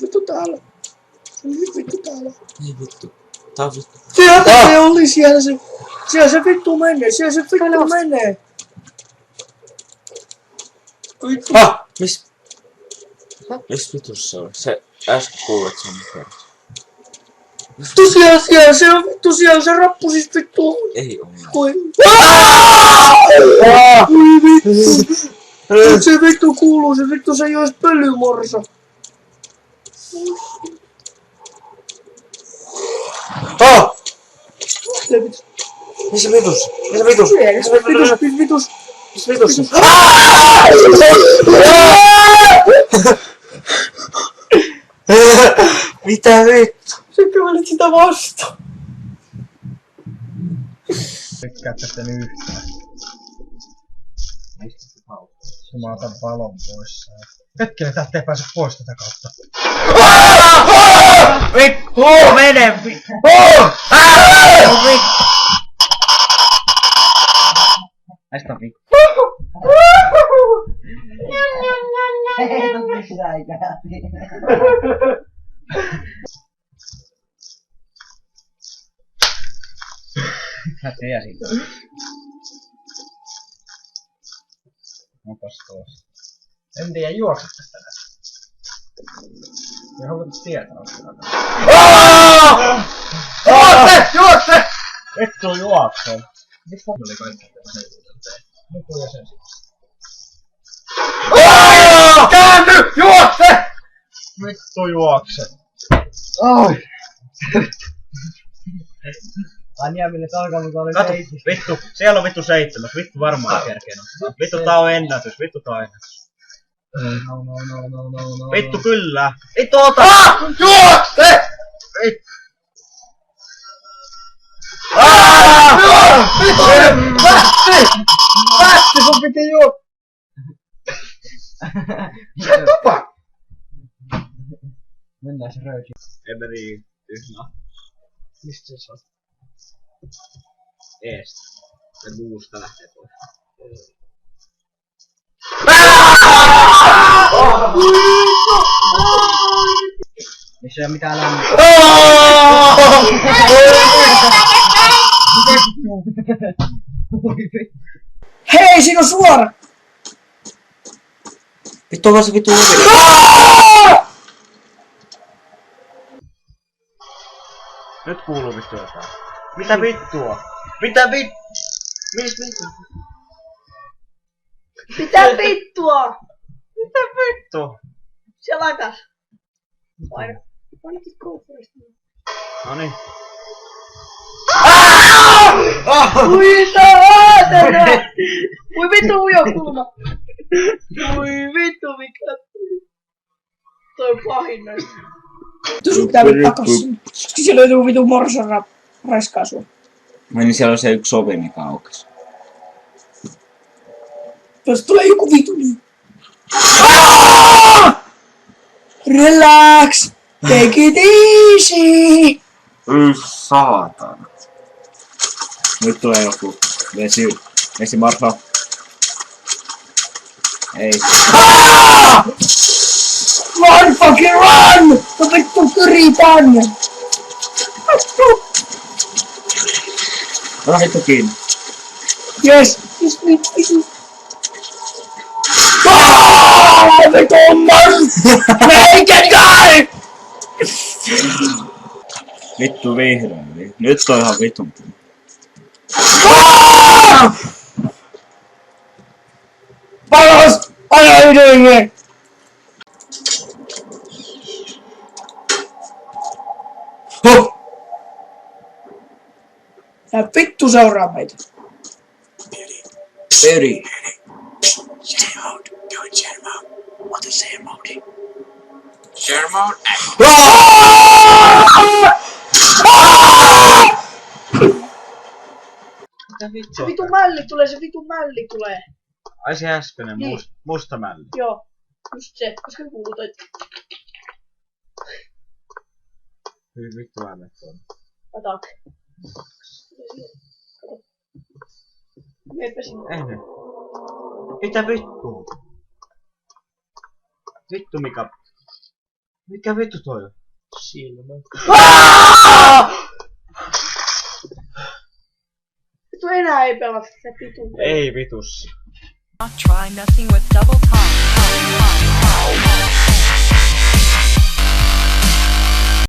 Vittu täällä. Vittu täällä. Ei vittu. Tää on vittu. Sieltä se oli, siellä se. Siellä se vittu menee, siellä se vittu menee. Vittu. Mis? Miks vitus se oli? Se äsken kuului, et se on mikään. Tosiaan siellä se on vittu, siellä se rappu siis vittu. Ei oo. Oi vittu. Se vittu kuuluu, se vittu se ei ois pölymorsa. Missä vitus? Missä vitus? Vitus. Missä vitus? Mitä vittu? Sä kävelit sitä vastaan. Tykkää tästä yhtään. Se mä otan valon pois. Hetkinen, täältä ei pääse pois tätä kautta. Vittu! Mene vittu! Näistä on vittu. Ei tosi sitä ikää. Mä tiesin. Onpas tuossa? En tiedä juokse tästä näin. Ja haluat tietää Juokse! Vittu juokse! Mistä tuli kaikki tämä heiluuteen? Nyt tuli sen sitten. Käänny! Juokse! Vittu juokse! Ai! Anjamille tarkoitus oli Kato, 7. vittu, siellä on vittu 7, vittu varmaan kerkeen on. Vittu tää on ennätys, vittu tää on ennätys. No. Vittu kyllä! Vittu ota! Juokse! Vittu! Päästi! Sun piti juokse! Se tupa! Mennään se röyki. Emeri tyhjä. Mistä se on? Eestä. Se muusta lähtee pois. Missä ei oo mitään lämmöä. Hei, siinä on suora! Vittu onko se vittu ovi? Nyt kuuluu vittu jotain. Mitä vittua? Mitä vittu? Mis vittu? Mitä vittua? Mitä vittu? Siellä lakas. Paina. Painakin koukkurista. Noniin. Ui saatana! Ui vittu ujokulma! Ui vittu mikä... Toi on pahin näistä. Sun pitää mennä takaisin. Siellä löytyy vittu morsara raiskaa sua. Niin siellä on se yksi ovi, mikä aukesi. Jos tulee joku vitu niin... Relax! Take it easy! Saatana. Nyt tulee joku vesimarha. Ei. Run fucking run! Mä vittu pyritän! Ota vittu kiinni. Yes! Vittu! Vittu mars! Naked guy! Vittu vihreä. Nyt on ihan vitun. Panos! What are you doing here? Huh! Tää vittu seuraa meitä. Peri. Share mode. Do it share mode. What is share mode? Share mode. Mitä vittua? Se vitu mälli tulee, se vitu mälli tulee. Ai se äskeinen Niin. musta mälli. Joo, just se, koska kuuluu toi. Hyvin vittu äänet on. Atak. Meepä sinne. Ei ne. Mitä vittua? Vittu mikä Mikä vittu toi on? Silmä. Vittu enää ei pelata sitä vitun. Ei vitus. Try messing with double time.